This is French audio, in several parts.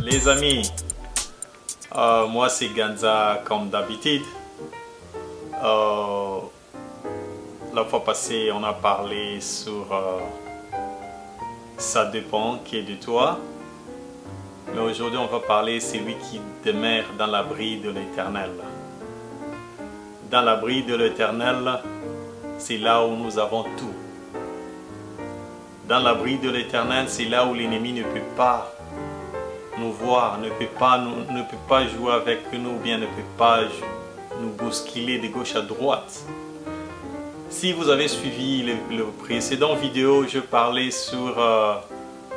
Les amis, moi c'est Ganza comme d'habitude. La fois passée, on a parlé sur ça dépend qui est de toi. Mais aujourd'hui, on va parler de celui qui demeure dans l'abri de l'Éternel. Dans l'abri de l'Éternel, c'est là où nous avons tout. Dans l'abri de l'Éternel, c'est là où l'ennemi ne peut pas nous voir, ne peut pas jouer avec nous, ou bien ne peut pas nous bousculer de gauche à droite. Si vous avez suivi le précédent vidéo, je parlais sur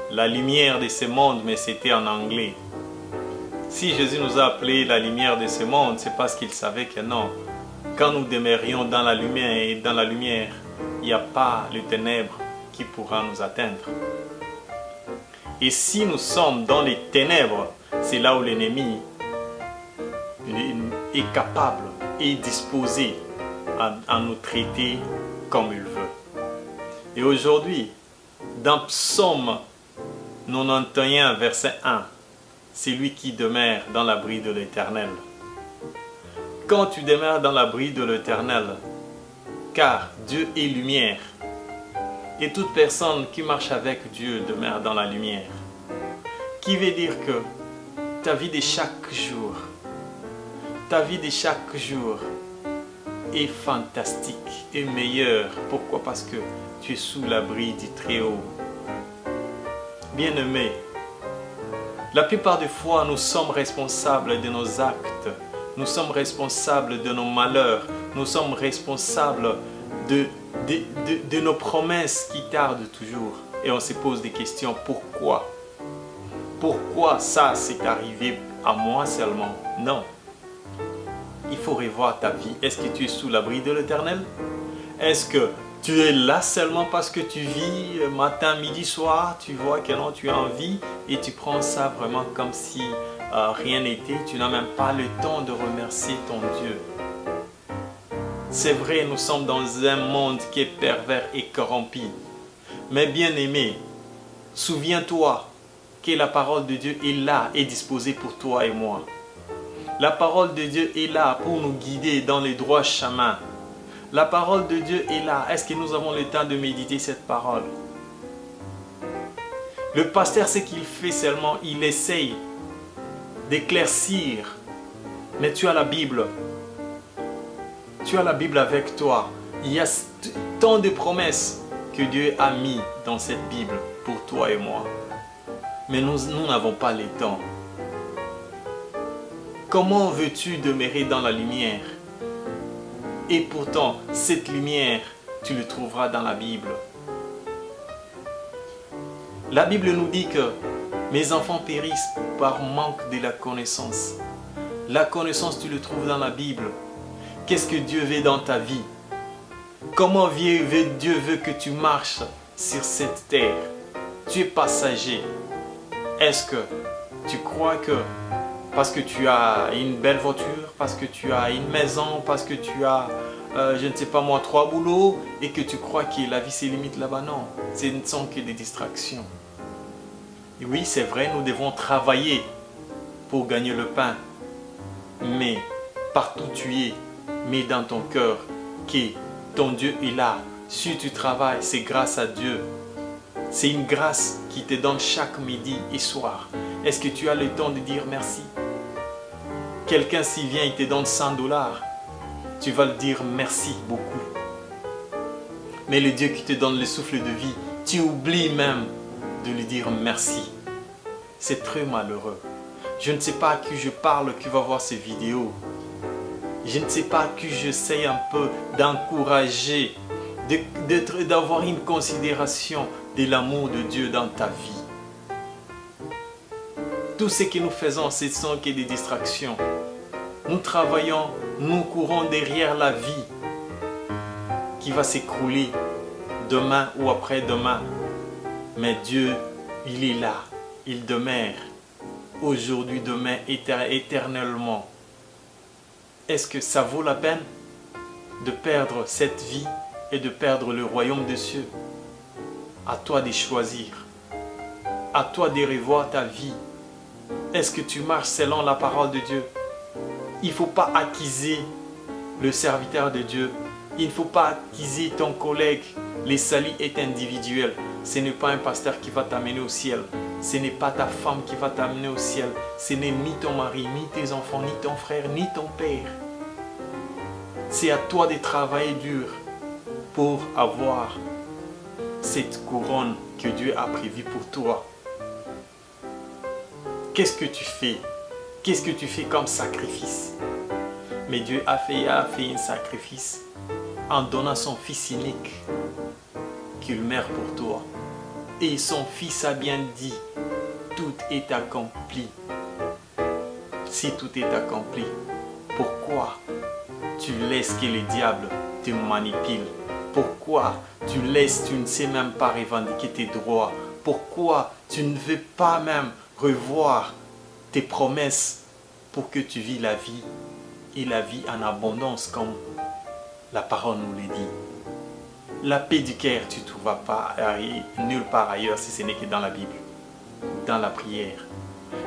la lumière de ce monde, mais c'était en anglais. Si Jésus nous a appelés la lumière de ce monde, c'est parce qu'il savait que non. Quand nous demeurions dans la lumière, et dans la lumière, il n'y a pas le ténèbre qui pourra nous atteindre. Et si nous sommes dans les ténèbres, c'est là où l'ennemi est capable et disposé à nous traiter comme il veut. Et aujourd'hui, dans Psaume 91, verset 1, c'est lui qui demeure dans l'abri de l'Éternel. Quand tu demeures dans l'abri de l'Éternel, car Dieu est lumière, et toute personne qui marche avec Dieu demeure dans la lumière. Qui veut dire que ta vie de chaque jour, est fantastique et meilleure. Pourquoi? Parce que tu es sous l'abri du Très-Haut. Bien-aimé, la plupart des fois, nous sommes responsables de nos actes. Nous sommes responsables de nos malheurs. Nous sommes responsables de nos promesses qui tardent toujours. Et on se pose des questions. Pourquoi? Pourquoi ça s'est arrivé à moi seulement? Non. Il faut revoir ta vie. Est-ce que tu es sous l'abri de l'Éternel? Est-ce que tu es là seulement parce que tu vis matin, midi, soir? Tu vois que non, tu as envie et tu prends ça vraiment comme si rien n'était. Tu n'as même pas le temps de remercier ton Dieu. C'est vrai, nous sommes dans un monde qui est pervers et corrompu. Mais bien aimé, souviens-toi que la parole de Dieu est là et disposée pour toi et moi. La parole de Dieu est là pour nous guider dans les droits chemins. La parole de Dieu est là. Est-ce que nous avons le temps de méditer cette parole? Le pasteur, ce qu'il fait seulement, il essaye d'éclaircir. Mais tu as la Bible. Tu as la Bible avec toi. Il y a tant de promesses que Dieu a mis dans cette Bible pour toi et moi. Mais nous n'avons pas le temps. Comment veux-tu demeurer dans la lumière? Et pourtant, cette lumière, tu le trouveras dans la Bible. La Bible nous dit que mes enfants périssent par manque de la connaissance. La connaissance, tu le trouves dans la Bible. Qu'est-ce que Dieu veut dans ta vie? Comment Dieu veut que tu marches sur cette terre? Tu es passager. Est-ce que tu crois que parce que tu as une belle voiture, parce que tu as une maison, parce que tu as, je ne sais pas moi, 3 boulots, et que tu crois que la vie se limite là-bas? Non, ce ne sont que des distractions. Et oui, c'est vrai, nous devons travailler pour gagner le pain. Mais partout tu es, mets dans ton cœur que ton Dieu est là. Si tu travailles, c'est grâce à Dieu. C'est une grâce qui te donne chaque midi et soir. Est-ce que tu as le temps de dire merci? Quelqu'un s'il vient, il te donne 100 $. Tu vas le dire merci beaucoup. Mais le Dieu qui te donne le souffle de vie, tu oublies même de lui dire merci. C'est très malheureux. Je ne sais pas à qui je parle qui va voir ces vidéos. Je ne sais pas à qui j'essaie un peu d'encourager, d'avoir une considération de l'amour de Dieu dans ta vie. Tout ce que nous faisons, ce ne sont que des distractions. Nous travaillons, nous courons derrière la vie qui va s'écrouler demain ou après-demain. Mais Dieu, il est là, il demeure aujourd'hui, demain, éternellement. Est-ce que ça vaut la peine de perdre cette vie et de perdre le royaume des cieux? À toi de choisir. À toi de revoir ta vie. Est-ce que tu marches selon la parole de Dieu? Il ne faut pas accuser le serviteur de Dieu. Il ne faut pas accuser ton collègue. Le salut est individuel. Ce n'est pas un pasteur qui va t'amener au ciel. Ce n'est pas ta femme qui va t'amener au ciel. Ce n'est ni ton mari, ni tes enfants, ni ton frère, ni ton père. C'est à toi de travailler dur pour avoir cette couronne que Dieu a prévue pour toi. Qu'est-ce que tu fais? Qu'est-ce que tu fais comme sacrifice? Mais Dieu a fait un sacrifice en donnant son Fils unique qu'il meurt pour toi. Et son Fils a bien dit, tout est accompli. Si tout est accompli, pourquoi tu laisses que le diable te manipule? Pourquoi tu ne sais même pas revendiquer tes droits? Pourquoi tu ne veux pas même revoir tes promesses pour que tu vis la vie et la vie en abondance comme la parole nous le dit? La paix du cœur, tu ne trouveras pas nulle part ailleurs si ce n'est que dans la Bible, dans la prière.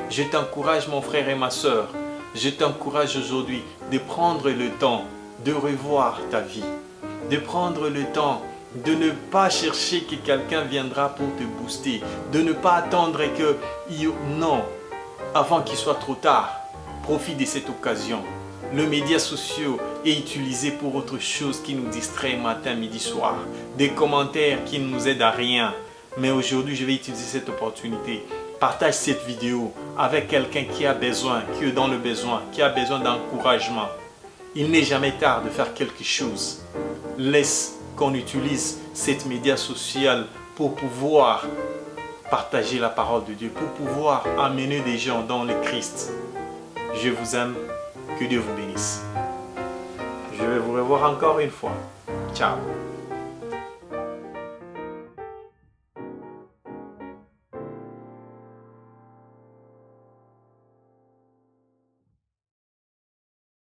Je t'encourage mon frère et ma soeur, je t'encourage aujourd'hui de prendre le temps de revoir ta vie, de prendre le temps de ne pas chercher que quelqu'un viendra pour te booster, de ne pas attendre que non, avant qu'il soit trop tard. Profite de cette occasion. Les médias sociaux est utilisé pour autre chose qui nous distrait matin, midi, soir. Des commentaires qui ne nous aident à rien. Mais aujourd'hui, je vais utiliser cette opportunité. Partage cette vidéo avec quelqu'un qui a besoin, qui est dans le besoin, qui a besoin d'encouragement. Il n'est jamais tard de faire quelque chose. Laisse qu'on utilise cette média social pour pouvoir partager la parole de Dieu, pour pouvoir amener des gens dans le Christ. Je vous aime. Que Dieu vous bénisse. Je vais vous revoir encore une fois. Ciao.